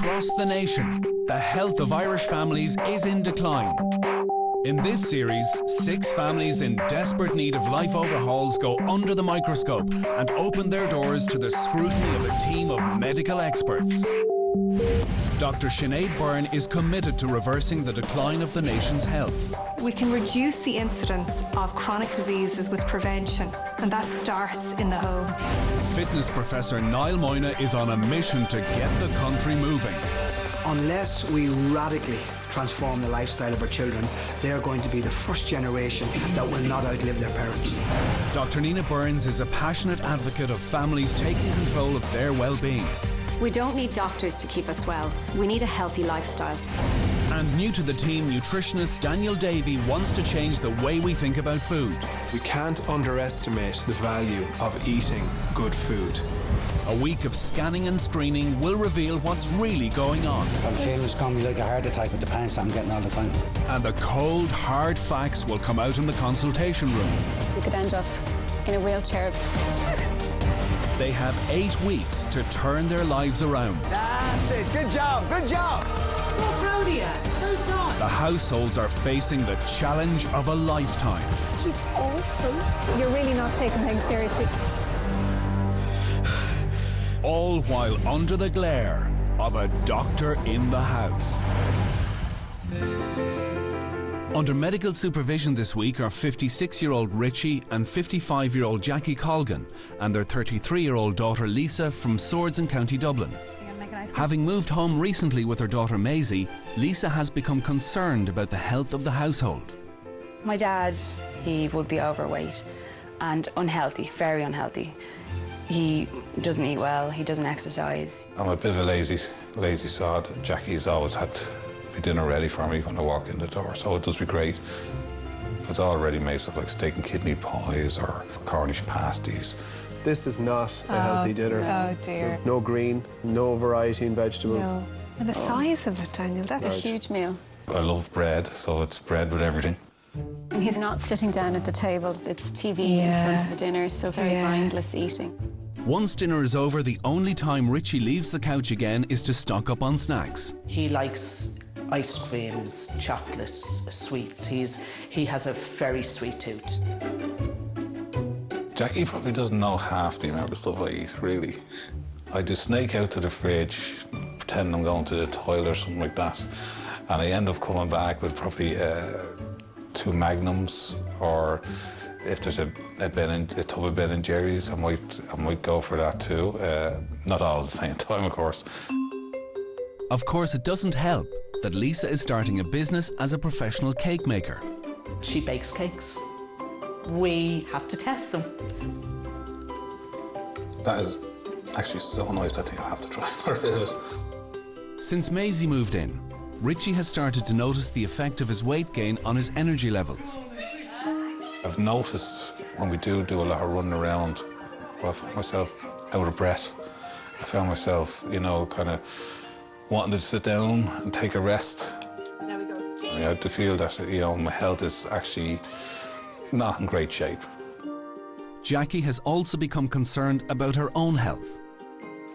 Across the nation, the health of Irish families is in decline. In this series, 6 families in desperate need of life overhauls go under the microscope and open their doors to the scrutiny of a team of medical experts. Dr. Sinead Byrne is committed to reversing the decline of the nation's health. We can reduce the incidence of chronic diseases with prevention, and that starts in the home. Fitness professor Niall Moyna is on a mission to get the country moving. Unless we radically transform the lifestyle of our children, they are going to be the first generation that will not outlive their parents. Dr. Nina Burns is a passionate advocate of families taking control of their well-being. We don't need doctors to keep us well. We need a healthy lifestyle. And new to the team, nutritionist Daniel Davey wants to change the way we think about food. We can't underestimate the value of eating good food. A week of scanning and screening will reveal what's really going on. I'm feeling it's going to be like a heart attack with the pains I'm getting all the time. And the cold, hard facts will come out in the consultation room. We could end up in a wheelchair. They have 8 weeks to turn their lives around. That's it. Good job. Good job. So proud of you. Well done. The households are facing the challenge of a lifetime. It's just awful. You're really not taking things seriously. All while under the glare of a doctor in the house. Under medical supervision this week are 56-year-old Richie and 55-year-old Jackie Colgan and their 33-year-old daughter Lisa from Swords in County Dublin. Having moved home recently with her daughter Maisie, Lisa has become concerned about the health of the household. My dad, he would be overweight and unhealthy, very unhealthy. He doesn't eat well, he doesn't exercise. I'm a bit of a lazy sod. Jackie's always had dinner ready for me when I walk in the door, so it does be great. If it's all ready made, stuff like steak and kidney pies or Cornish pasties. This is not a healthy dinner. Oh dear. No green, no variety in vegetables. No. And the size of it, Daniel, that's It's a huge meal. I love bread, so it's bread with everything. And he's not sitting down at the table, it's TV in front of the dinner, so very mindless eating. Once dinner is over, the only time Richie leaves the couch again is to stock up on snacks. He likes ice creams, chocolates, sweets. He has a very sweet tooth. Jackie probably doesn't know half the amount of stuff I eat, really. I just snake out to the fridge, pretend I'm going to the toilet or something like that, and I end up coming back with probably 2 Magnums, or if there's a tub of Ben and Jerry's, I might go for that too. Not all at the same time, of course. Of course, it doesn't help that Lisa is starting a business as a professional cake maker. She bakes cakes. We have to test them. That is actually so nice. I think I'll have to try for a bit of it. Since Maisie moved in, Richie has started to notice the effect of his weight gain on his energy levels. I've noticed when we do a lot of running around, I find myself out of breath. I found myself, kind of wanting to sit down and take a rest. There we go. I have to feel that, my health is actually not in great shape. Jackie has also become concerned about her own health.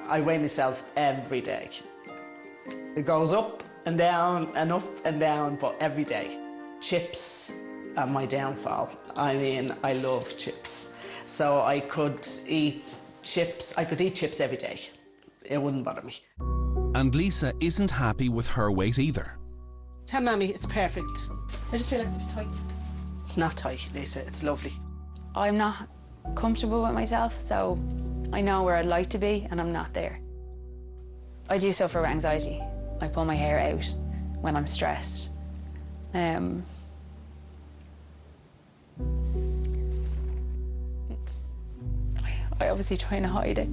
I weigh myself every day. It goes up and down and up and down, but every day. Chips are my downfall. I mean, I love chips. So I could eat chips every day. It wouldn't bother me. And Lisa isn't happy with her weight either. Tell Mammy it's perfect. I just feel like it's tight. It's not tight, Lisa, it's lovely. I'm not comfortable with myself, so I know where I'd like to be and I'm not there. I do suffer with anxiety. I pull my hair out when I'm stressed. I obviously trying to hide it.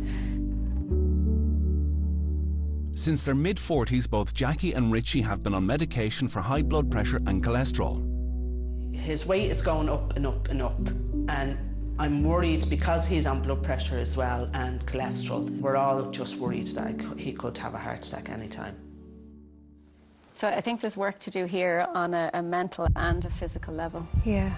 Since their mid-40s, both Jackie and Richie have been on medication for high blood pressure and cholesterol. His weight is going up and up and up, and I'm worried because he's on blood pressure as well and cholesterol. We're all just worried that he could have a heart attack anytime. So I think there's work to do here on a mental and a physical level. Yeah.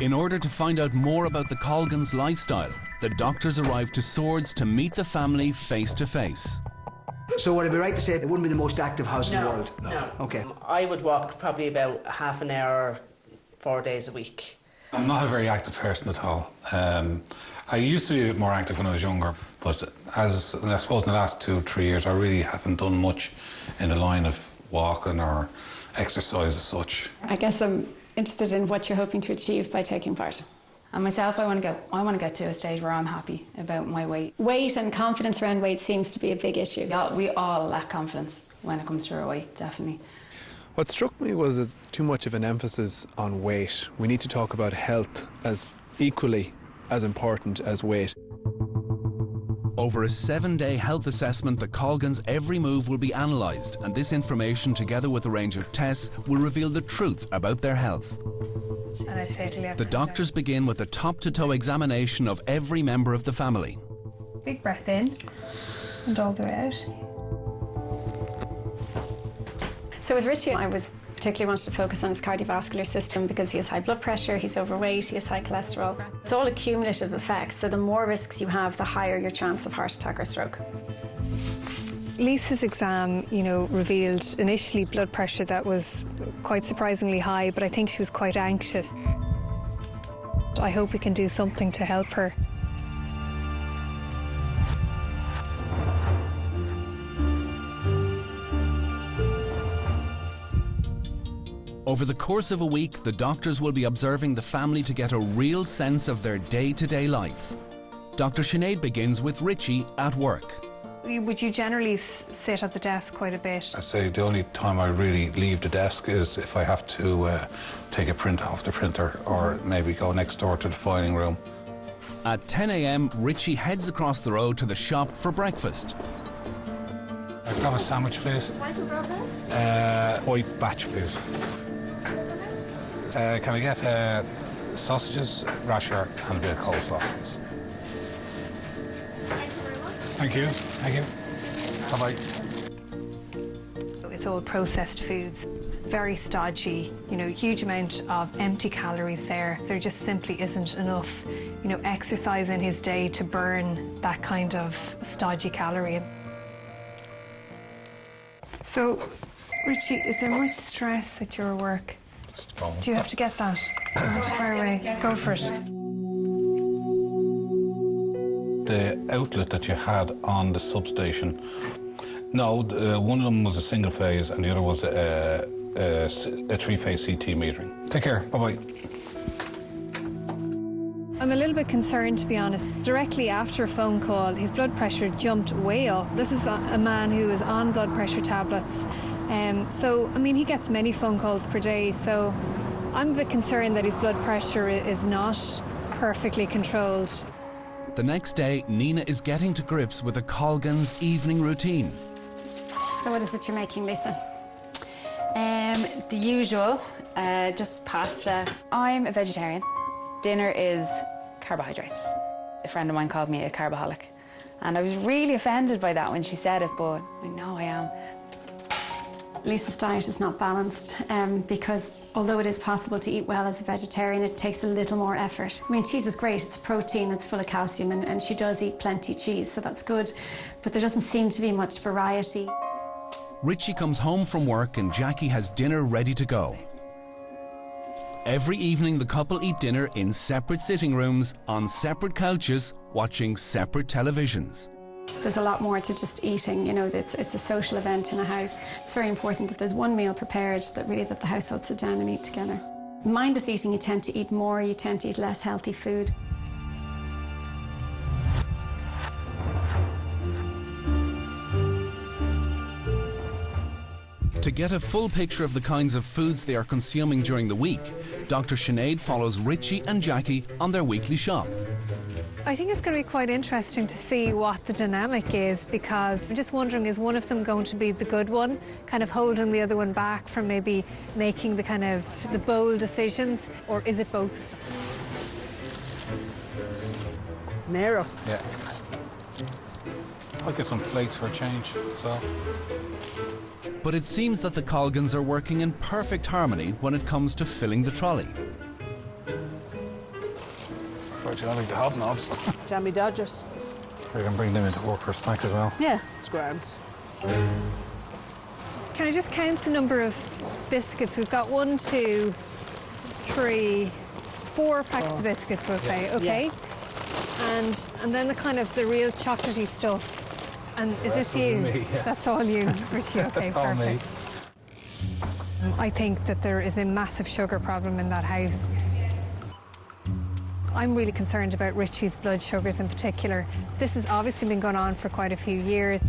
In order to find out more about the Colgan's lifestyle, the doctors arrived to Swords to meet the family face to face. So would it be right to say it wouldn't be the most active house in the world? No. Okay. I would walk probably about half an hour, 4 days a week. I'm not a very active person at all. I used to be a bit more active when I was younger, but I suppose in the last 2-3 years I really haven't done much in the line of walking or exercise as such. I guess I'm interested in what you're hoping to achieve by taking part. And myself, I want to get to a stage where I'm happy about my weight. Weight and confidence around weight seems to be a big issue. Yeah, we all lack confidence when it comes to our weight, definitely. What struck me was it's too much of an emphasis on weight. We need to talk about health as equally as important as weight. Over a 7-day health assessment, the Colgan's every move will be analysed, and this information, together with a range of tests, will reveal the truth about their health. The doctors begin with a top-to-toe examination of every member of the family. Big breath in and all the way out. So with Richie, I particularly wanted to focus on his cardiovascular system because he has high blood pressure, he's overweight, he has high cholesterol. It's all a cumulative effect, so the more risks you have, the higher your chance of heart attack or stroke. Lisa's exam, revealed initially blood pressure that was quite surprisingly high, but I think she was quite anxious. I hope we can do something to help her. Over the course of a week, the doctors will be observing the family to get a real sense of their day-to-day life. Dr. Sinead begins with Richie at work. Would you generally sit at the desk quite a bit? I say the only time I really leave the desk is if I have to take a print off the printer or maybe go next door to the filing room. At 10 a.m, Richie heads across the road to the shop for breakfast. I've got a sandwich, please. White batch, please. Can I get sausages, rasher and a bit of coleslaw, please? Thank you. Thank you. Bye-bye. It's all processed foods, very stodgy, huge amount of empty calories there. There just simply isn't enough, exercise in his day to burn that kind of stodgy calorie. So, Richie, is there much stress at your work? Do you have to get that? Not too far away. Go for it. The outlet that you had on the substation, no, one of them was a single phase and the other was a 3-phase CT metering. Take care. Bye-bye. I'm a little bit concerned, to be honest. Directly after a phone call, his blood pressure jumped way up. This is a man who is on blood pressure tablets. He gets many phone calls per day, so I'm a bit concerned that his blood pressure is not perfectly controlled. The next day, Nina is getting to grips with the Colgan's evening routine. So what is it you're making, Lisa? The usual, just pasta. I'm a vegetarian. Dinner is carbohydrates. A friend of mine called me a carboholic, and I was really offended by that when she said it, but I know I am. Lisa's diet is not balanced because although it is possible to eat well as a vegetarian, it takes a little more effort. I mean, cheese is great, it's a protein, it's full of calcium, and she does eat plenty of cheese, so that's good, but there doesn't seem to be much variety. Richie comes home from work and Jackie has dinner ready to go. Every evening the couple eat dinner in separate sitting rooms, on separate couches, watching separate televisions. There's a lot more to just eating, it's a social event in a house. It's very important that there's one meal prepared, that the household sit down and eat together. Mindless eating, you tend to eat more, you tend to eat less healthy food. To get a full picture of the kinds of foods they are consuming during the week, Dr. Sinead follows Richie and Jackie on their weekly shop. I think it's going to be quite interesting to see what the dynamic is, because I'm just wondering, is one of them going to be the good one, kind of holding the other one back from maybe making the bold decisions, or is it both? Nero. Yeah. I'll get some flakes for a change, so. But it seems that the Colgans are working in perfect harmony when it comes to filling the trolley. but you like the hobnobs. Jammy Dodgers. We can bring them into work for a snack as well. Yeah, it's grand. Can I just count the number of biscuits? We've got 1, 2, 3, 4 packets of biscuits, we'll say, okay? Yeah. And then the kind of the real chocolatey stuff. And is this you? Me, yeah. That's all you, Richie. Okay, That's all perfect. Me. I think that there is a massive sugar problem in that house. I'm really concerned about Richie's blood sugars in particular. This has obviously been going on for quite a few years.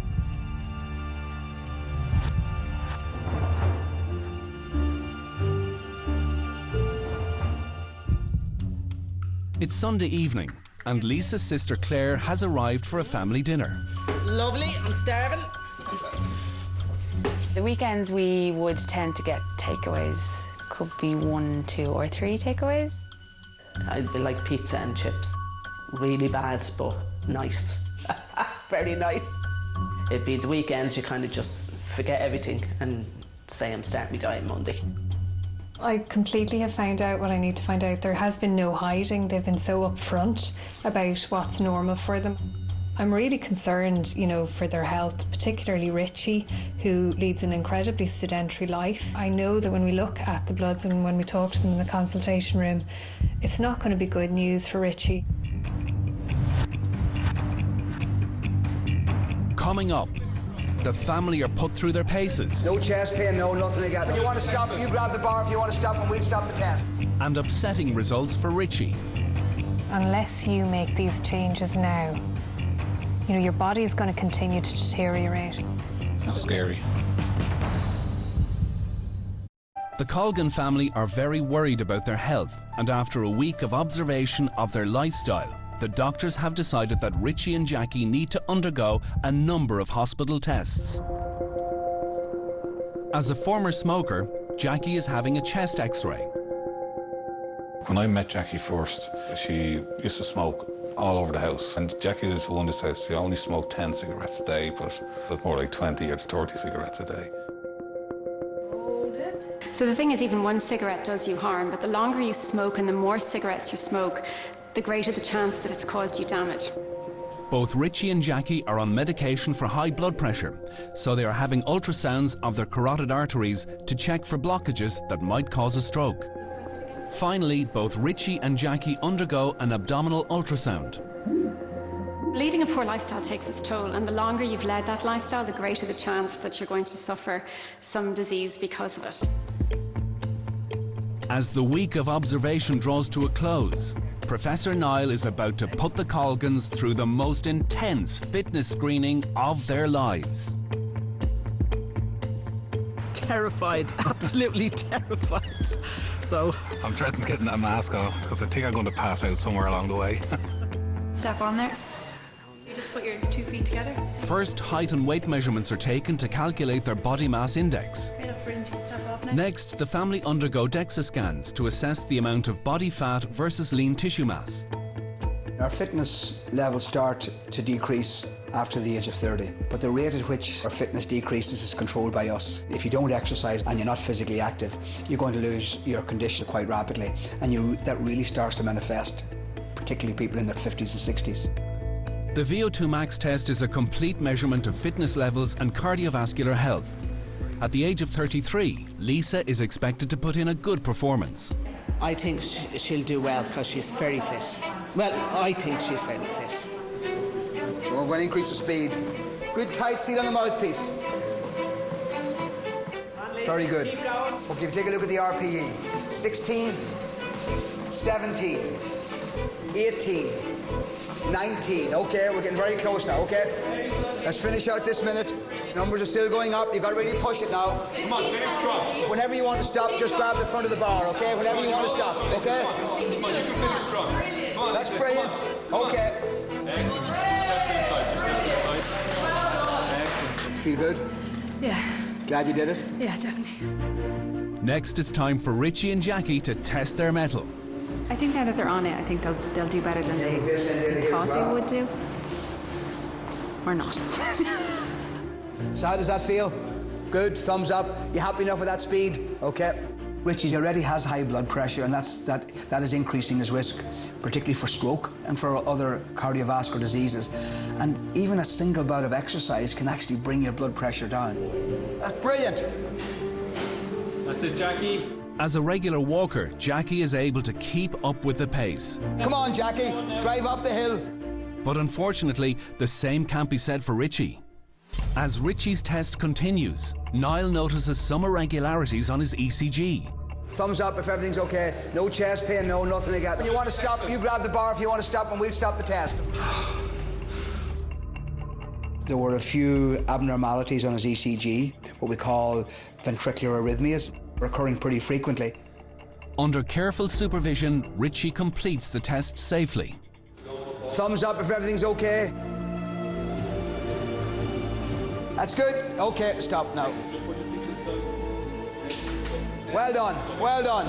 It's Sunday evening, and Lisa's sister Claire has arrived for a family dinner. Lovely, I'm starving. The weekends we would tend to get takeaways. Could be 1, 2 or 3 takeaways. I'd be like pizza and chips. Really bad, but nice. Very nice. It'd be the weekends you kind of just forget everything and say I'm starting my diet Monday. I completely have found out what I need to find out. There has been no hiding. They've been so upfront about what's normal for them. I'm really concerned, you know, for their health, particularly Richie, who leads an incredibly sedentary life. I know that when we look at the bloods and when we talk to them in the consultation room, it's not going to be good news for Richie. Coming up, the family are put through their paces. No chest pain, no nothing like that. When you want to stop, you grab the bar. If you want to stop, and we'll stop the test. And upsetting results for Richie. Unless you make these changes now, you know, your body is going to continue to deteriorate. That's scary. The Colgan family are very worried about their health, and after a week of observation of their lifestyle, the doctors have decided that Richie and Jackie need to undergo a number of hospital tests. As a former smoker, Jackie is having a chest x-ray. When I met Jackie first, she used to smoke all over the house. And Jackie was the one that said she only smoked 10 cigarettes a day, but it was more like 20 or 30 cigarettes a day. So the thing is, even 1 cigarette does you harm, but the longer you smoke and the more cigarettes you smoke, the greater the chance that it's caused you damage. Both Richie and Jackie are on medication for high blood pressure, so they are having ultrasounds of their carotid arteries to check for blockages that might cause a stroke. Finally, both Richie and Jackie undergo an abdominal ultrasound. Leading a poor lifestyle takes its toll, and the longer you've led that lifestyle, the greater the chance that you're going to suffer some disease because of it. As the week of observation draws to a close, Professor Niall is about to put the Colgans through the most intense fitness screening of their lives. Terrified, absolutely terrified. So I'm dreading getting that mask on because I think I'm going to pass out somewhere along the way. Step on there. You just put your 2 feet together. First, height and weight measurements are taken to calculate their body mass index. Okay, that's brilliant. You can step off now. Next, the family undergo DEXA scans to assess the amount of body fat versus lean tissue mass. Our fitness levels start to decrease after the age of 30, but the rate at which our fitness decreases is controlled by us. If you don't exercise and you're not physically active, you're going to lose your condition quite rapidly, and that really starts to manifest, particularly people in their 50s and 60s. The VO2 max test is a complete measurement of fitness levels and cardiovascular health. At the age of 33, Lisa is expected to put in a good performance. I think she'll do well because she's very fit. Well, I think she's very fit. So we're going to increase the speed. Good tight seal on the mouthpiece. Very good. Okay, take a look at the RPE. 16, 17, 18, 19. Okay, we're getting very close now, okay? Let's finish out this minute. Numbers are still going up. You've got to really push it now. Come on, finish strong. Whenever you want to stop, just grab the front of the bar, okay? Whenever you want to stop, okay? Come on, you can finish strong. Come on, that's brilliant. Okay. Excellent. Just step to the side. Just step to the side. Excellent. Feel good? Yeah. Glad you did it? Yeah, definitely. Next, it's time for Richie and Jackie to test their mettle. I think now that they're on it, I think they'll do better than they thought they would do. Or not. So how does that feel? Good, thumbs up. You happy enough with that speed? Okay. Richie already has high blood pressure, and that is increasing his risk, particularly for stroke and for other cardiovascular diseases. And even a single bout of exercise can actually bring your blood pressure down. That's brilliant. That's it, Jackie. As a regular walker, Jackie is able to keep up with the pace. Come on, Jackie, drive up the hill. But unfortunately, the same can't be said for Richie. As Richie's test continues, Niall notices some irregularities on his ECG. Thumbs up if everything's okay. No chest pain, no nothing like that. When you want to stop, you grab the bar. If you want to stop, and we'll stop the test. There were a few abnormalities on his ECG, what we call ventricular arrhythmias, occurring pretty frequently. Under careful supervision, Richie completes the test safely. Thumbs up if everything's okay. That's good. Okay, stop now. Well done, well done.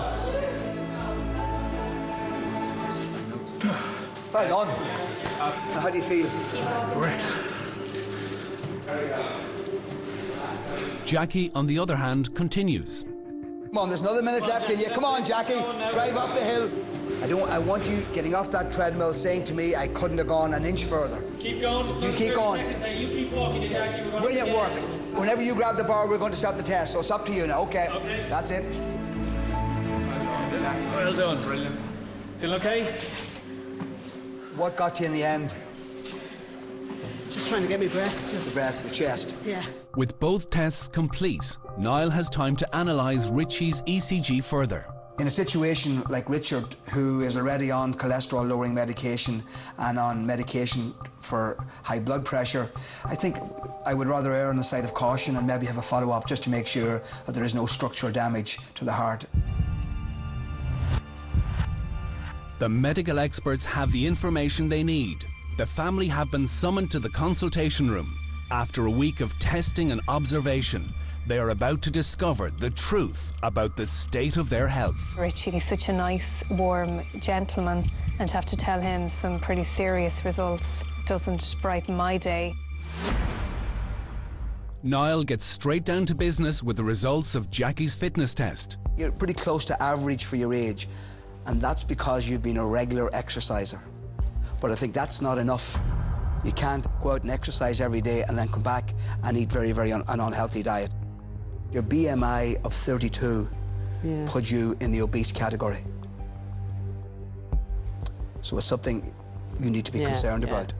Well done. How do you feel? Great. Jackie, on the other hand, continues. Come on, there's another minute left in you. Come on, Jackie, drive up the hill. I want you getting off that treadmill saying to me, I couldn't have gone an inch further. Keep going. You keep going. You keep walking, Jackie. Brilliant work. Whenever you grab the bar, we're going to stop the test, so it's up to you now. Okay. That's it. Well done. Brilliant. Feel okay? What got you in the end? Just trying to get me breath. The breath, the chest. Yeah. With both tests complete, Niall has time to analyse Richie's ECG further. In a situation like Richard, who is already on cholesterol-lowering medication and on medication for high blood pressure, I think I would rather err on the side of caution and maybe have a follow-up just to make sure that there is no structural damage to the heart. The medical experts have the information they need. The family have been summoned to the consultation room. After a week of testing and observation, they are about to discover the truth about the state of their health. Richie is such a nice, warm gentleman, and to have to tell him some pretty serious results doesn't brighten my day. Niall gets straight down to business with the results of Jackie's fitness test. You're pretty close to average for your age, and that's because you've been a regular exerciser. But I think that's not enough. You can't go out and exercise every day and then come back and eat an unhealthy diet. Your BMI of 32 puts you in the obese category. So it's something you need to be concerned about.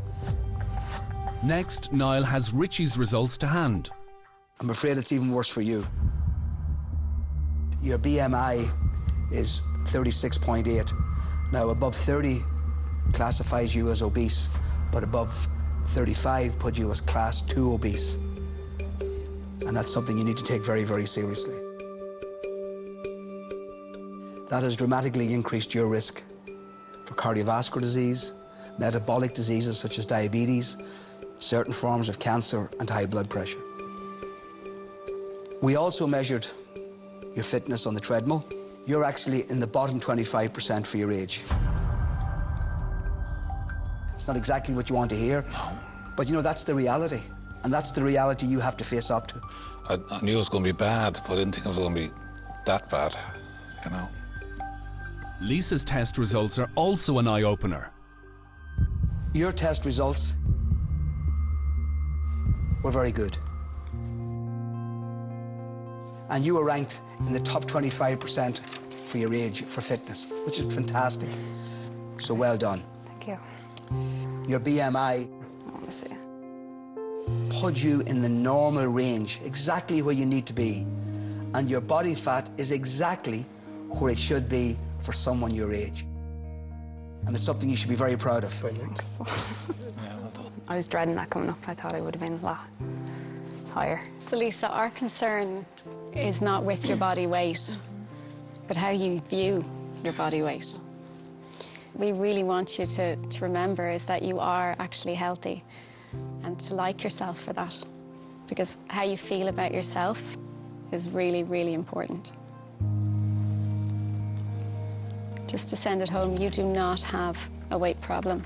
Next, Niall has Richie's results to hand. I'm afraid it's even worse for you. Your BMI is 36.8. Now, above 30 classifies you as obese, but above 35 puts you as class 2 obese. And that's something you need to take very, very seriously. That has dramatically increased your risk for cardiovascular disease, metabolic diseases such as diabetes, certain forms of cancer, and high blood pressure. We also measured your fitness on the treadmill. You're actually in the bottom 25% for your age. It's not exactly what you want to hear, but you know, that's the reality. And that's the reality you have to face up to. I knew it was going to be bad, but I didn't think it was going to be that bad, you know. Lisa's test results are also an eye-opener. Your test results were very good. And you were ranked in the top 25% for your age for fitness, which is fantastic. So well done. Thank you. Your BMI put you in the normal range, exactly where you need to be. And your body fat is exactly where it should be for someone your age. And it's something you should be very proud of. Brilliant. I was dreading that coming up. I thought I would have been a lot higher. So Lisa, our concern is not with your body weight, but how you view your body weight. We really want you to remember is that you are actually healthy, and to like yourself for that, because how you feel about yourself is really, really important. Just to send it home, you do not have a weight problem.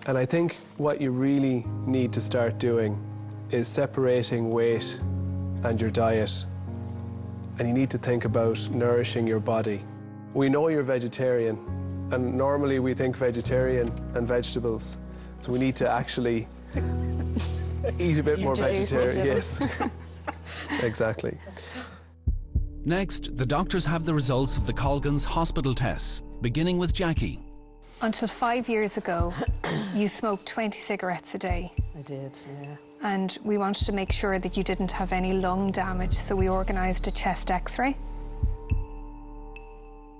And I think what you really need to start doing is separating weight and your diet and you need to think about nourishing your body. We know you're vegetarian, and normally we think vegetarian and vegetables, so we need to actually eat a bit more vegetarian. Yes, exactly. Next, the doctors have the results of the Colgan's hospital tests, beginning with Jackie. Until 5 years ago, you smoked 20 cigarettes a day. I did, yeah. And we wanted to make sure that you didn't have any lung damage, so we organised a chest x-ray.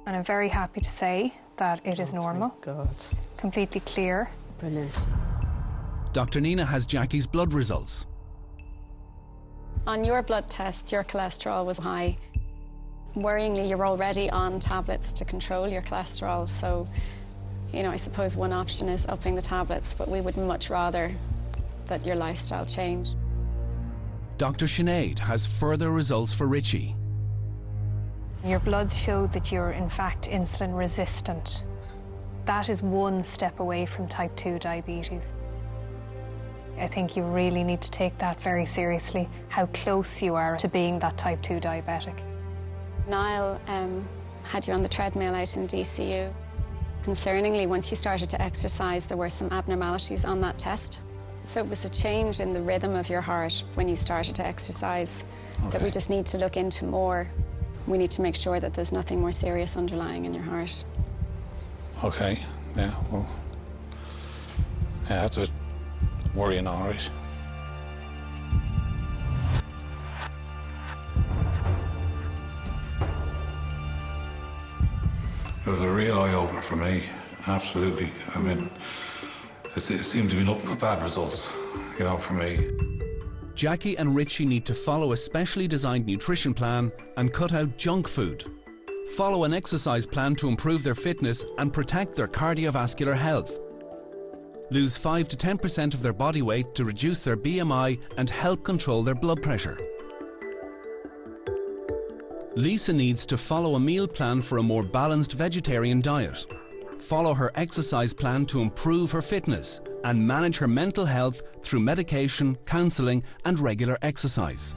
And I'm very happy to say that it is normal. Thank God. Completely clear. Brilliant. Dr. Nina has Jackie's blood results. On your blood test, your cholesterol was high. Worryingly, you're already on tablets to control your cholesterol, so, you know, I suppose one option is upping the tablets, but we would much rather that your lifestyle change. Dr. Sinead has further results for Richie. Your bloods show that you're in fact insulin resistant. That is one step away from type 2 diabetes. I think you really need to take that very seriously, how close you are to being that type 2 diabetic. Niall had you on the treadmill out in DCU. Concerningly, once you started to exercise, there were some abnormalities on that test. So it was a change in the rhythm of your heart when you started to exercise that we just need to look into more. We need to make sure that there's nothing more serious underlying in your heart. Okay, yeah, well, yeah, that's a worrying, all right. It was a real eye-opener for me, absolutely. I mean, it seemed to be nothing but bad results, you know, for me. Jackie and Richie need to follow a specially designed nutrition plan and cut out junk food. Follow an exercise plan to improve their fitness and protect their cardiovascular health. Lose 5 to 10% of their body weight to reduce their BMI and help control their blood pressure. Lisa needs to follow a meal plan for a more balanced vegetarian diet, follow her exercise plan to improve her fitness, and manage her mental health through medication, counselling and regular exercise.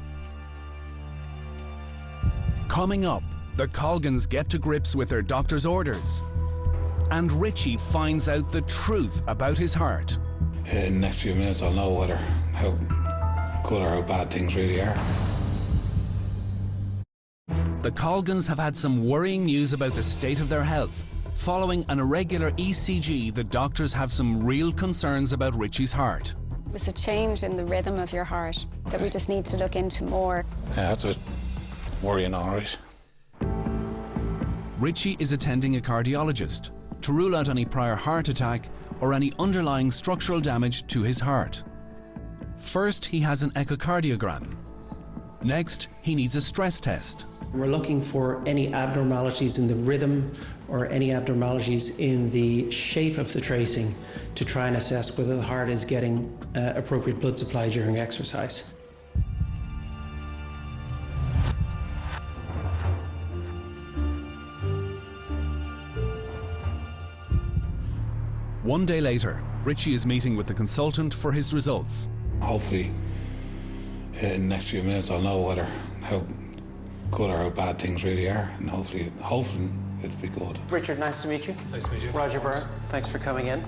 Coming up, the Colgans get to grips with their doctor's orders, and Richie finds out the truth about his heart. In the next few minutes I'll know how good or how bad things really are. The Colgans have had some worrying news about the state of their health. Following an irregular ECG, the doctors have some real concerns about Richie's heart. It was a change in the rhythm of your heart that we just need to look into more. Yeah, that's a worrying, all right. Richie is attending a cardiologist to rule out any prior heart attack or any underlying structural damage to his heart. First, he has an echocardiogram. Next, he needs a stress test. We're looking for any abnormalities in the rhythm or any abnormalities in the shape of the tracing to try and assess whether the heart is getting appropriate blood supply during exercise. One day later, Richie is meeting with the consultant for his results. Hopefully, in the next few minutes I'll know how good or how bad things really are, and hopefully it'll be good. Richard, nice to meet you. Nice to meet you. Roger Byrne, thanks for coming in.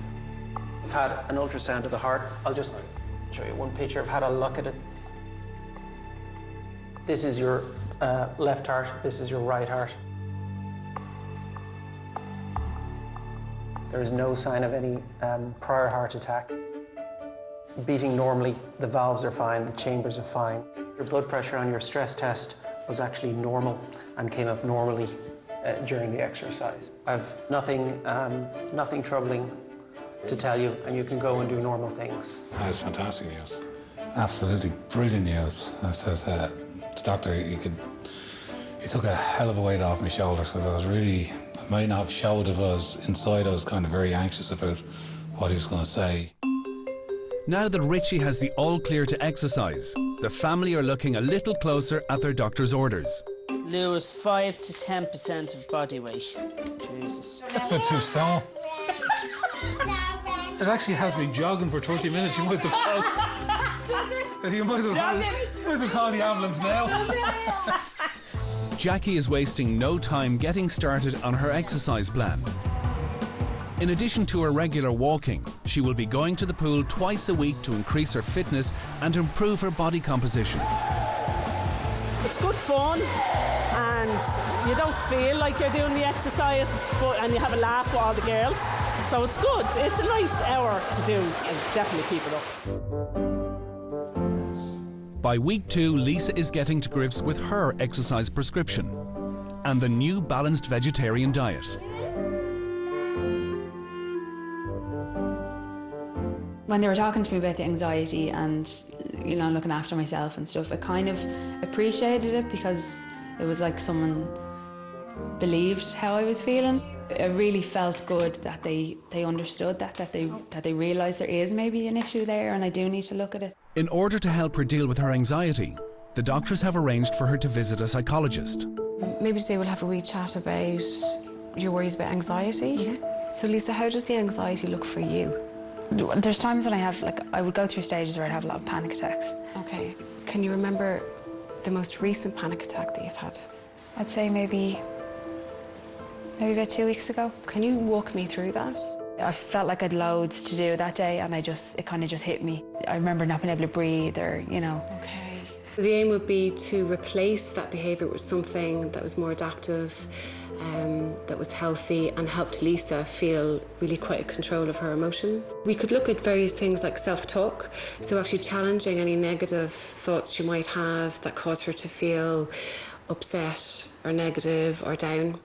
We've had an ultrasound of the heart. I'll just show you one picture. I've had a look at it. This is your left heart, this is your right heart. There is no sign of any prior heart attack. Beating normally, the valves are fine, the chambers are fine. Your blood pressure on your stress test was actually normal and came up normally during the exercise. I've nothing troubling to tell you, and you can go and do normal things. That's fantastic news. Absolutely brilliant news. That says the doctor, he took a hell of a weight off my shoulders, because I might not have showed if I was inside. I was kind of very anxious about what he was going to say. Now that Richie has the all clear to exercise, the family are looking a little closer at their doctor's orders. Lose 5 to 10% of body weight. Jesus. That's about 2 stone. It actually has me jogging for 30 minutes. You might have called the ambulance now. Jackie is wasting no time getting started on her exercise plan. In addition to her regular walking, she will be going to the pool twice a week to increase her fitness and improve her body composition. It's good fun and you don't feel like you're doing the exercise, and you have a laugh with all the girls. So it's good. It's a nice hour to do, and definitely keep it up. By week 2, Lisa is getting to grips with her exercise prescription and the new balanced vegetarian diet. When they were talking to me about the anxiety and, you know, looking after myself and stuff, I kind of appreciated it because it was like someone believed how I was feeling. It really felt good that they understood that they realised there is maybe an issue there and I do need to look at it. In order to help her deal with her anxiety, the doctors have arranged for her to visit a psychologist. Maybe today we'll have a wee chat about your worries about anxiety. Yeah. So Lisa, how does the anxiety look for you? There's times when I would go through stages where I'd have a lot of panic attacks. Okay. Can you remember the most recent panic attack that you've had? I'd say maybe about 2 weeks ago. Can you walk me through that? I felt like I'd loads to do that day and it kind of just hit me. I remember not being able to breathe or, you know. Okay. The aim would be to replace that behaviour with something that was more adaptive, that was healthy and helped Lisa feel really quite in control of her emotions. We could look at various things like self-talk, so actually challenging any negative thoughts she might have that cause her to feel upset or negative or down.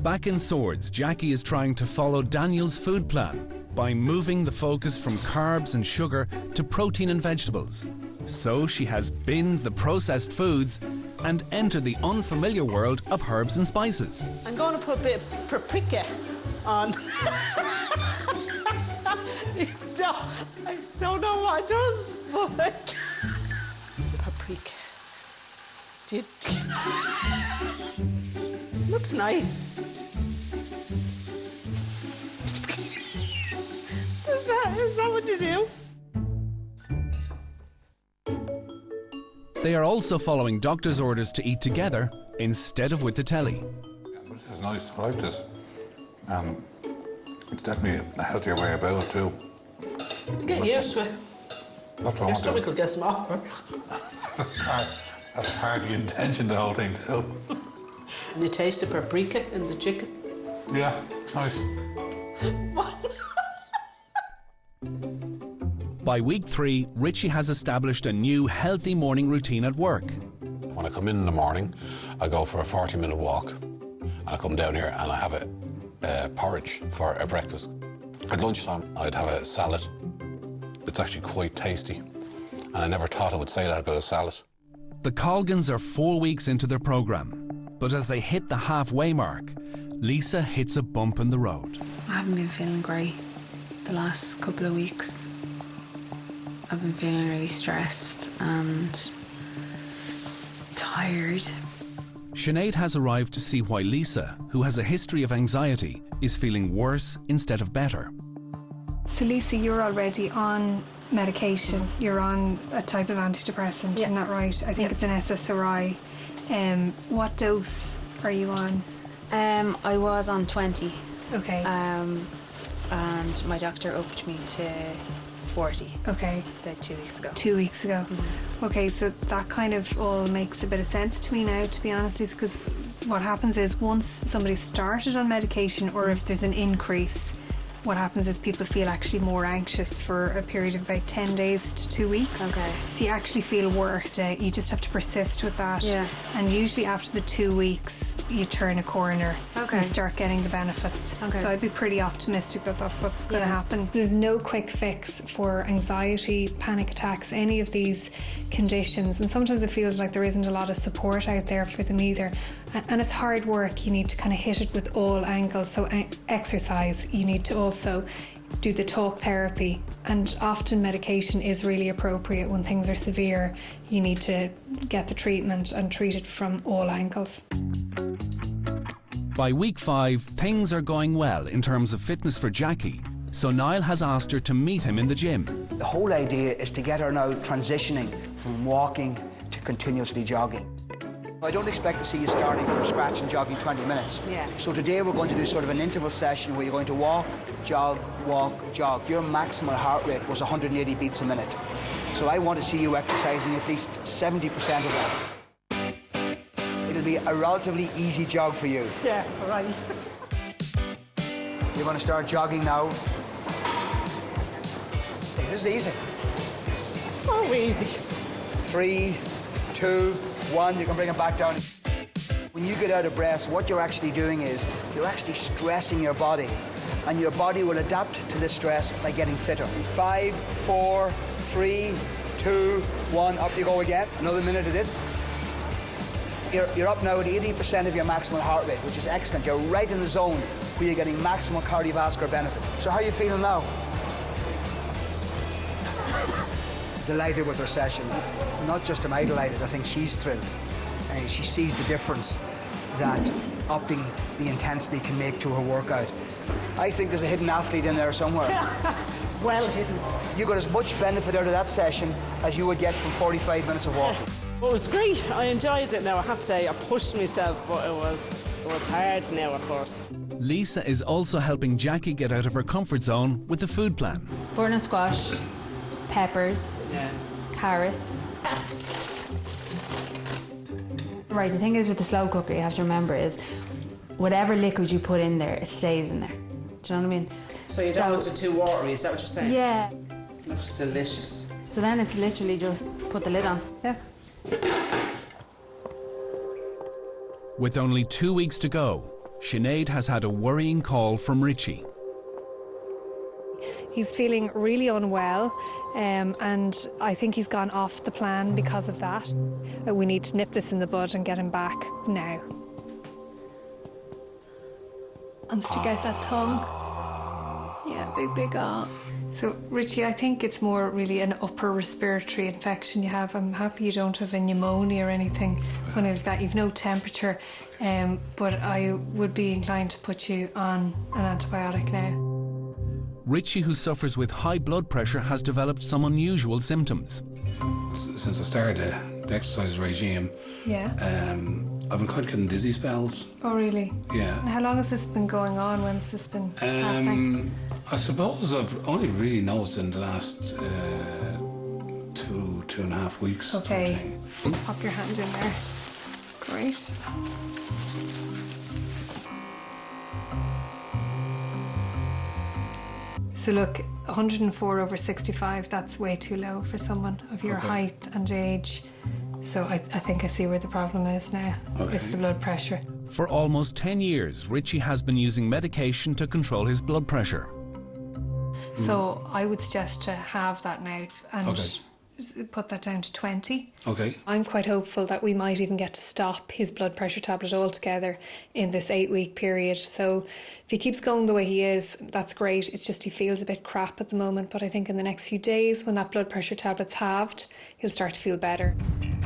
Back in Swords, Jackie is trying to follow Daniel's food plan by moving the focus from carbs and sugar to protein and vegetables. So she has binned the processed foods and entered the unfamiliar world of herbs and spices. I'm going to put a bit of paprika on. I don't know what it does, but paprika. Looks nice. Is that what you do? They are also following doctor's orders to eat together instead of with the telly. This is nice, I like this. It's definitely a healthier way about it too. You're getting used to it. That's Your stomach will get smaller. That's part of the intention, the whole thing too. And you taste the paprika in the chicken? Yeah, it's nice. What? By week 3, Richie has established a new healthy morning routine at work. When I come in the morning, I go for a 40-minute walk. And I come down here and I have a porridge for a breakfast. At lunchtime, I'd have a salad. It's actually quite tasty. And I never thought I would say that about a salad. The Colgans are 4 weeks into their programme. But as they hit the halfway mark, Lisa hits a bump in the road. I haven't been feeling great the last couple of weeks. I've been feeling really stressed and tired. Sinead has arrived to see why Lisa, who has a history of anxiety, is feeling worse instead of better. So Lisa, you're already on medication. You're on a type of antidepressant, isn't that right? I think it's an SSRI. What dose are you on? I was on 20. Okay. And my doctor upped me to 40. Okay. About 2 weeks ago. 2 weeks ago. Mm-hmm. Okay, so that kind of all makes a bit of sense to me now, to be honest, is because what happens is once somebody's started on medication, or if there's an increase, what happens is people feel actually more anxious for a period of about 10 days to 2 weeks. Okay. So you actually feel worse. You just have to persist with that. Yeah. And usually after the 2 weeks, you turn a corner and start getting the benefits. Okay. So I'd be pretty optimistic that that's what's going to happen. There's no quick fix for anxiety, panic attacks, any of these conditions. And sometimes it feels like there isn't a lot of support out there for them either. And it's hard work. You need to kind of hit it with all angles. So exercise, you need to also do the talk therapy, and often medication is really appropriate when things are severe. You need to get the treatment and treat it from all angles. By week 5, things are going well in terms of fitness for Jackie, so Niall has asked her to meet him in the gym. The whole idea is to get her now transitioning from walking to continuously jogging. I don't expect to see you starting from scratch and jogging 20 minutes. Yeah. So today we're going to do sort of an interval session where you're going to walk, jog, Your maximal heart rate was 180 beats a minute. So I want to see you exercising at least 70% of that. It'll be a relatively easy jog for you. Yeah, all right. You're going to start jogging now. Hey, this is easy. Oh, easy. 3, 2, 1, you can bring it back down. When you get out of breath, what you're actually doing is you're actually stressing your body, and your body will adapt to this stress by getting fitter. 5, 4, 3, 2, 1, up you go again. Another minute of this. You're up now at 80% of your maximal heart rate, which is excellent. You're right in the zone where you're getting maximal cardiovascular benefit. So how are you feeling now? Delighted with her session. Not just am I delighted, I think she's thrilled. She sees the difference that upping the intensity can make to her workout. I think there's a hidden athlete in there somewhere. Well hidden. You got as much benefit out of that session as you would get from 45 minutes of walking. Well, it was great. I enjoyed it. Now I have to say I pushed myself, but it was hard now at first. Lisa is also helping Jackie get out of her comfort zone with the food plan. Butternut squash, peppers, carrots. Right, the thing is with the slow cooker, you have to remember is whatever liquid you put in there, it stays in there. Do you know what I mean? So you don't want it too watery, is that what you're saying? Yeah. Looks delicious. So then it's literally just put the lid on. Yeah. With only 2 weeks to go, Sinead has had a worrying call from Richie. He's feeling really unwell, and I think he's gone off the plan because of that. We need to nip this in the bud and get him back now. Wants to get that tongue. Yeah, big ah. So, Richie, I think it's more really an upper respiratory infection you have. I'm happy you don't have a pneumonia or anything funny like that. You've no temperature, but I would be inclined to put you on an antibiotic now. Richie, who suffers with high blood pressure, has developed some unusual symptoms. Since I started the exercise regime, I've been kind of getting dizzy spells. Oh, really? Yeah. And how long has this been going on? When's this been happening? I suppose I've only really noticed in the last 2.5 weeks. Okay, just pop your hand in there. Great. So look, 104/65, that's way too low for someone of your height and age. So I think I see where the problem is now. It's the blood pressure. For almost 10 years, Richie has been using medication to control his blood pressure. So I would suggest to have that now and put that down to 20. Okay. I'm quite hopeful that we might even get to stop his blood pressure tablet altogether in this 8-week period. So if he keeps going the way he is, that's great. It's just he feels a bit crap at the moment, but I think in the next few days when that blood pressure tablet's halved, he'll start to feel better.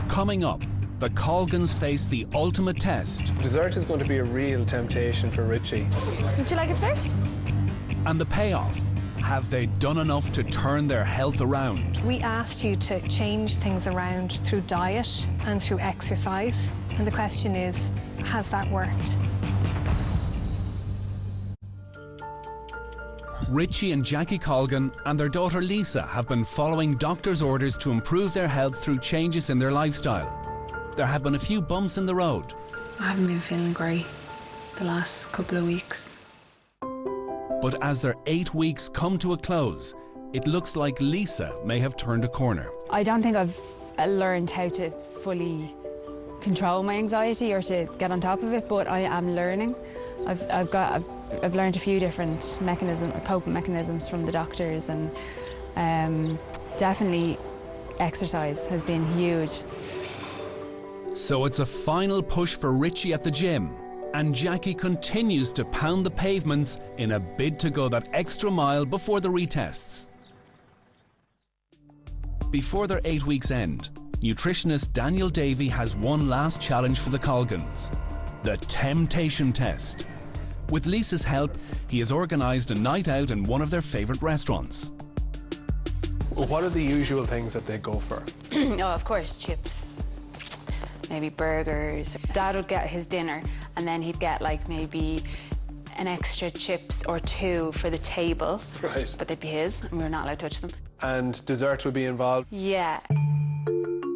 Coming up, the Colgans face the ultimate test. Dessert is going to be a real temptation for Richie. Would you like a dessert? And the payoff. Have they done enough to turn their health around? We asked you to change things around through diet and through exercise. And the question is, has that worked? Richie and Jackie Colgan and their daughter Lisa have been following doctors' orders to improve their health through changes in their lifestyle. There have been a few bumps in the road. I haven't been feeling great the last couple of weeks. But as their 8 weeks come to a close, it looks like Lisa may have turned a corner. I don't think I've learned how to fully control my anxiety or to get on top of it, but I am learning. I've learned a few different coping mechanisms from the doctors, and definitely exercise has been huge. So it's a final push for Richie at the gym, and Jackie continues to pound the pavements in a bid to go that extra mile before the retests. Before their 8 weeks end, nutritionist Daniel Davey has one last challenge for the Colgans: the temptation test. With Lisa's help, he has organised a night out in one of their favourite restaurants. What are the usual things that they go for? Oh, of course, chips, maybe burgers. Dad would get his dinner and then he'd get like maybe an extra chips or 2 for the table. Right. But they'd be his and we were not allowed to touch them. And dessert would be involved? Yeah.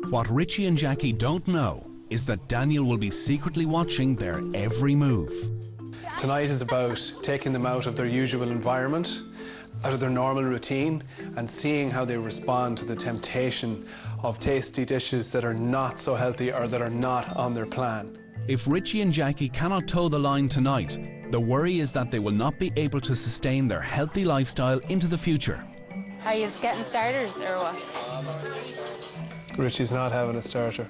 What Richie and Jackie don't know is that Daniel will be secretly watching their every move. Tonight is about taking them out of their usual environment, out of their normal routine, and seeing how they respond to the temptation of tasty dishes that are not so healthy or that are not on their plan. If Richie and Jackie cannot toe the line tonight, the worry is that they will not be able to sustain their healthy lifestyle into the future. Are you getting starters or what? Richie's not having a starter.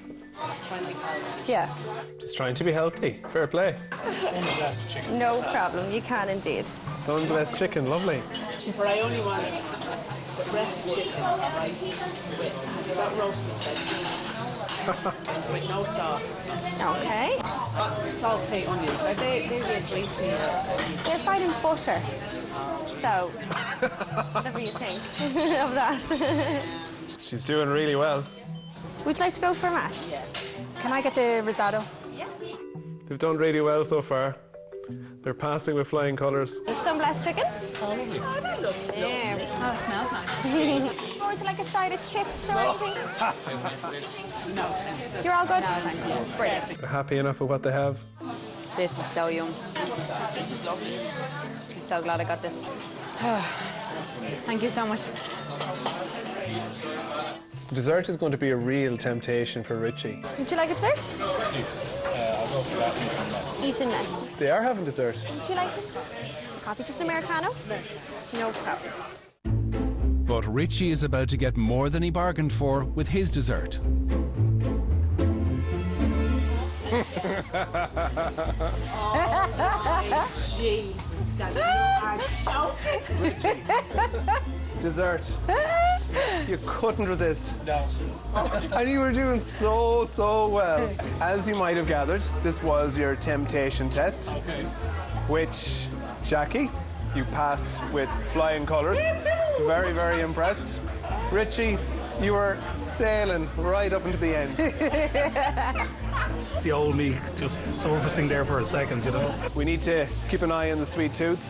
Yeah. Just trying to be healthy. Fair play. No problem, you can indeed. Sun-blessed chicken, lovely. But I only want the breast chicken, right, with that roasted veggies, with no sauce. Okay. Sauté onions, are they a greasy? They're fried in butter. So, whatever you think of that. She's doing really well. Would you like to go for a mash? Yes. Can I get the risotto? Yes. They've done really well so far. They're passing with flying colours. Sun-blessed chicken? Oh, lovely. Oh, that looks there. Oh, it smells nice. Or would you like a side of chips or anything? No. You're all good? No, thank you. Brilliant. They're happy enough with what they have. This is so yum. I'm so glad I got this. Thank you so much. Dessert is going to be a real temptation for Richie. Would you like a dessert? I'll go for that. Eat in next. They are having dessert. Would you like a coffee, just an Americano? No problem. But Richie is about to get more than he bargained for with his dessert. Jeez, Richie. Dessert. You couldn't resist. No. And you were doing so well. As you might have gathered, this was your temptation test. Okay. Which, Jackie, you passed with flying colours. Very, very impressed. Richie, you were sailing right up into the end. The old me just surfacing there for a second, you know. We need to keep an eye on the sweet tooth.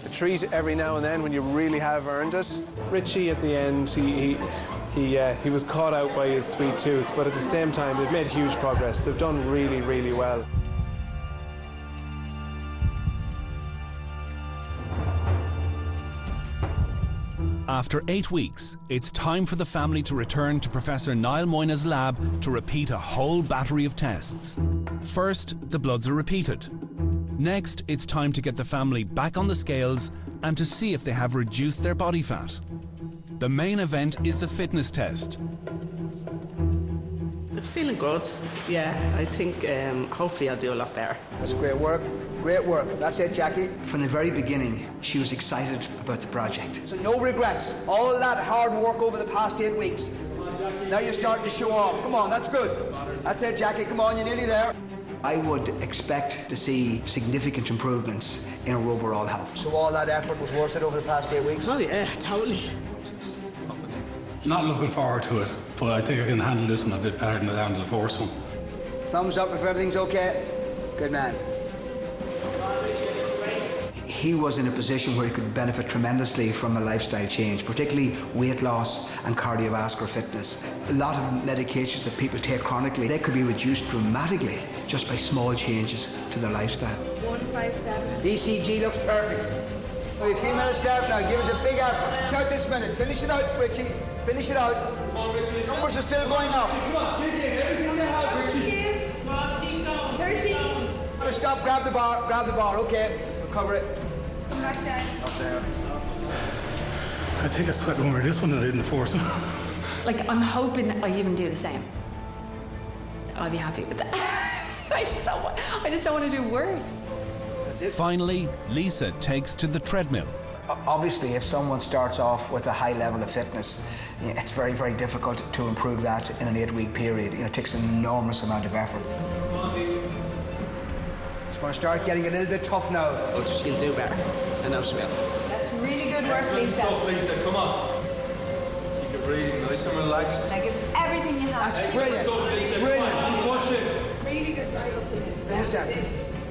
A treat every now and then when you really have earned it. Richie, at the end, he was caught out by his sweet tooth, but at the same time, they've made huge progress. They've done really, really well. After 8 weeks, it's time for the family to return to Professor Niall Moyna's lab to repeat a whole battery of tests. First, the bloods are repeated. Next, it's time to get the family back on the scales and to see if they have reduced their body fat. The main event is the fitness test. Feeling good. Yeah, I think hopefully I'll do a lot better. That's great work. Great work. That's it, Jackie. From the very beginning, she was excited about the project. So no regrets. All that hard work over the past 8 weeks. Now you're starting to show off. Come on, that's good. That's it, Jackie. Come on, you're nearly there. I would expect to see significant improvements in her overall health. So all that effort was worth it over the past 8 weeks? Oh yeah, totally. Not looking forward to it, but I think I can handle this one a bit better than the handle the first one. Thumbs up if everything's okay. Good man. He was in a position where he could benefit tremendously from a lifestyle change, particularly weight loss and cardiovascular fitness. A lot of medications that people take chronically, they could be reduced dramatically just by small changes to their lifestyle. 157. ECG looks perfect. We have a few minutes left now. Give us a big effort. Count this minute. Finish it out, Richie. Finish it out. Numbers are still going up. Come on, dig in. Everything you have, Richie. Come on, keep going. 13. Stop. Grab the bar. Grab the bar. Okay. Recover it. Come back down. Up there. I think I sweat more this one than I did in the first one. Like, I'm hoping I even do the same. I'll be happy with that. I just don't want to do worse. Finally, Lisa takes to the treadmill. Obviously, if someone starts off with a high level of fitness, it's very, very difficult to improve that in an 8-week period. It takes an enormous amount of effort. Just want to start getting a little bit tough now. Oh, she'll do better. I know she will. That's really good work, Lisa. Lisa, come on. You're breathing nice and relaxed. Like it's everything you have. That's brilliant. Really good.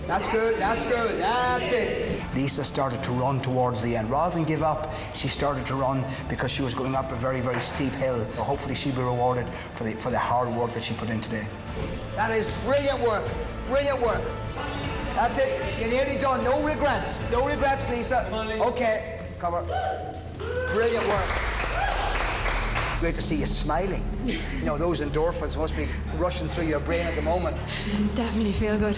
That's good, that's good, that's it. Lisa started to run towards the end. Rather than give up, she started to run because she was going up a very, very steep hill. Hopefully she'll be rewarded for the hard work that she put in today. That is brilliant work, brilliant work. That's it, you're nearly done. No regrets, Lisa. Okay, cover. Brilliant work. Great to see you smiling. You know, those endorphins must be rushing through your brain at the moment. Definitely feel good.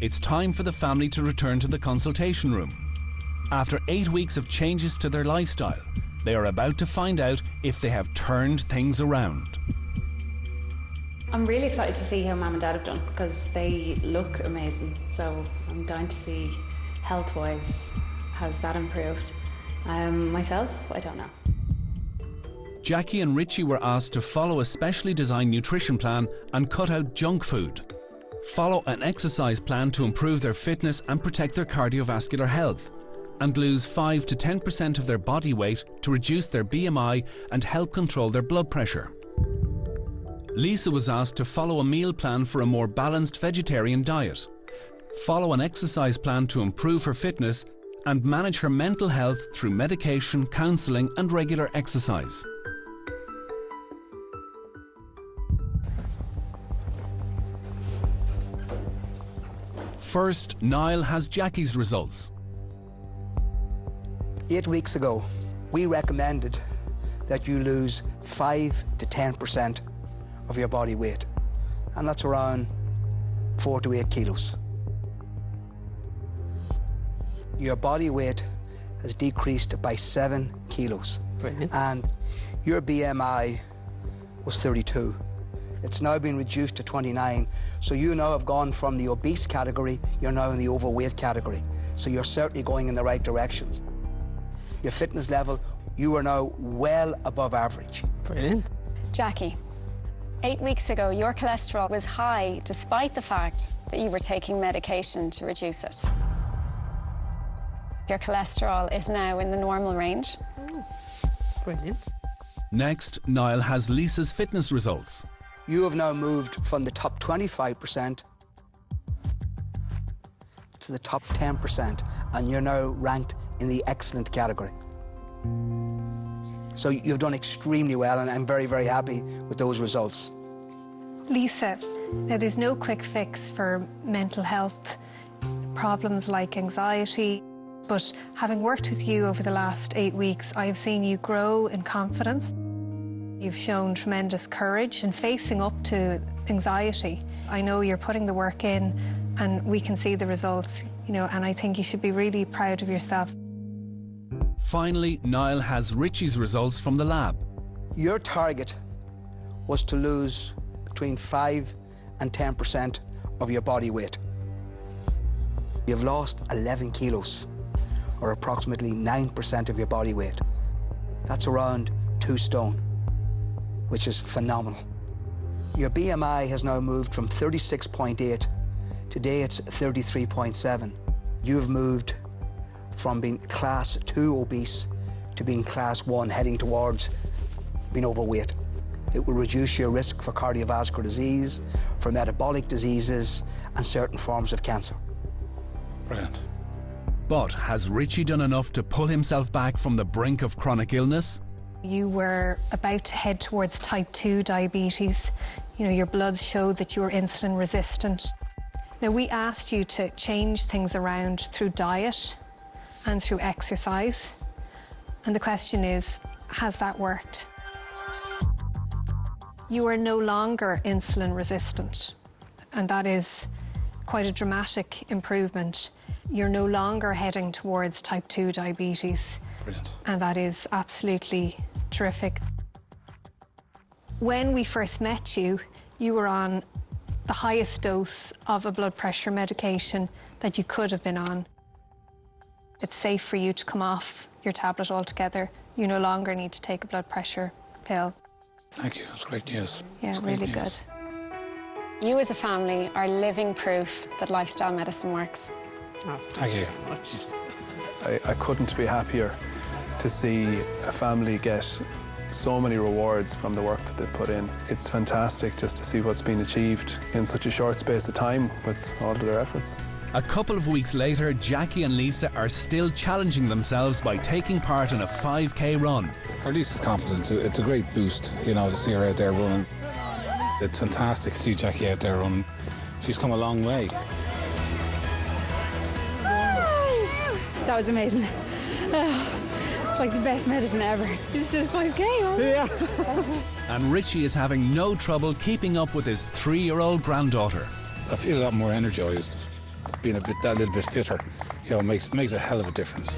It's time for the family to return to the consultation room. After 8 weeks of changes to their lifestyle, they are about to find out if they have turned things around. I'm really excited to see how Mum and Dad have done because they look amazing. So I'm dying to see health-wise, has that improved? Myself, I don't know. Jackie and Richie were asked to follow a specially designed nutrition plan and cut out junk food. Follow an exercise plan to improve their fitness and protect their cardiovascular health, and lose 5 to 10% of their body weight to reduce their BMI and help control their blood pressure. Lisa was asked to follow a meal plan for a more balanced vegetarian diet, follow an exercise plan to improve her fitness, and manage her mental health through medication, counselling and regular exercise. First, Niall has Jackie's results. 8 weeks ago, we recommended that you lose 5 to 10% of your body weight, and that's around 4 to 8 kilos. Your body weight has decreased by 7 kilos. Brilliant. And your BMI was 32. It's now been reduced to 29, so you now have gone from the obese category, you're now in the overweight category. So you're certainly going in the right directions. Your fitness level, you are now well above average. Brilliant. Jackie, 8 weeks ago your cholesterol was high despite the fact that you were taking medication to reduce it. Your cholesterol is now in the normal range. Brilliant. Next, Niall has Lisa's fitness results. You have now moved from the top 25% to the top 10%, and you're now ranked in the excellent category. So you've done extremely well, and I'm very, very happy with those results. Lisa, now there's no quick fix for mental health problems like anxiety, but having worked with you over the last 8 weeks, I've seen you grow in confidence. You've shown tremendous courage in facing up to anxiety. I know you're putting the work in and we can see the results, you know, and I think you should be really proud of yourself. Finally, Niall has Richie's results from the lab. Your target was to lose between 5 and 10% of your body weight. You've lost 11 kilos, or approximately 9% of your body weight. That's around 2 stone, which is phenomenal. Your BMI has now moved from 36.8, today it's 33.7. You've moved from being class 2 obese to being class 1, heading towards being overweight. It will reduce your risk for cardiovascular disease, for metabolic diseases, and certain forms of cancer. Brilliant. But has Richie done enough to pull himself back from the brink of chronic illness? You were about to head towards type 2 diabetes. You know, your bloods showed that you were insulin resistant. Now, we asked you to change things around through diet and through exercise. And the question is, has that worked? You are no longer insulin resistant, and that is quite a dramatic improvement. You're no longer heading towards type 2 diabetes. Brilliant. And that is absolutely terrific. When we first met you, you were on the highest dose of a blood pressure medication that you could have been on. It's safe for you to come off your tablet altogether. You no longer need to take a blood pressure pill. Thank you, that's great news. Yeah, that's great really news. good. You as a family are living proof that lifestyle medicine works. Oh, thank you. I couldn't be happier to see a family get so many rewards from the work that they've put in. It's fantastic just to see what's been achieved in such a short space of time with all of their efforts. A couple of weeks later, Jackie and Lisa are still challenging themselves by taking part in a 5k run. For Lisa's confidence, it's a great boost, you know, to see her out there running. It's fantastic to see Jackie out there running. She's come a long way. That was amazing. It's like the best medicine ever. You just did a 5k, huh? Yeah. And Richie is having no trouble keeping up with his 3-year-old granddaughter. I feel a lot more energised. Being that little bit fitter, you know, makes a hell of a difference.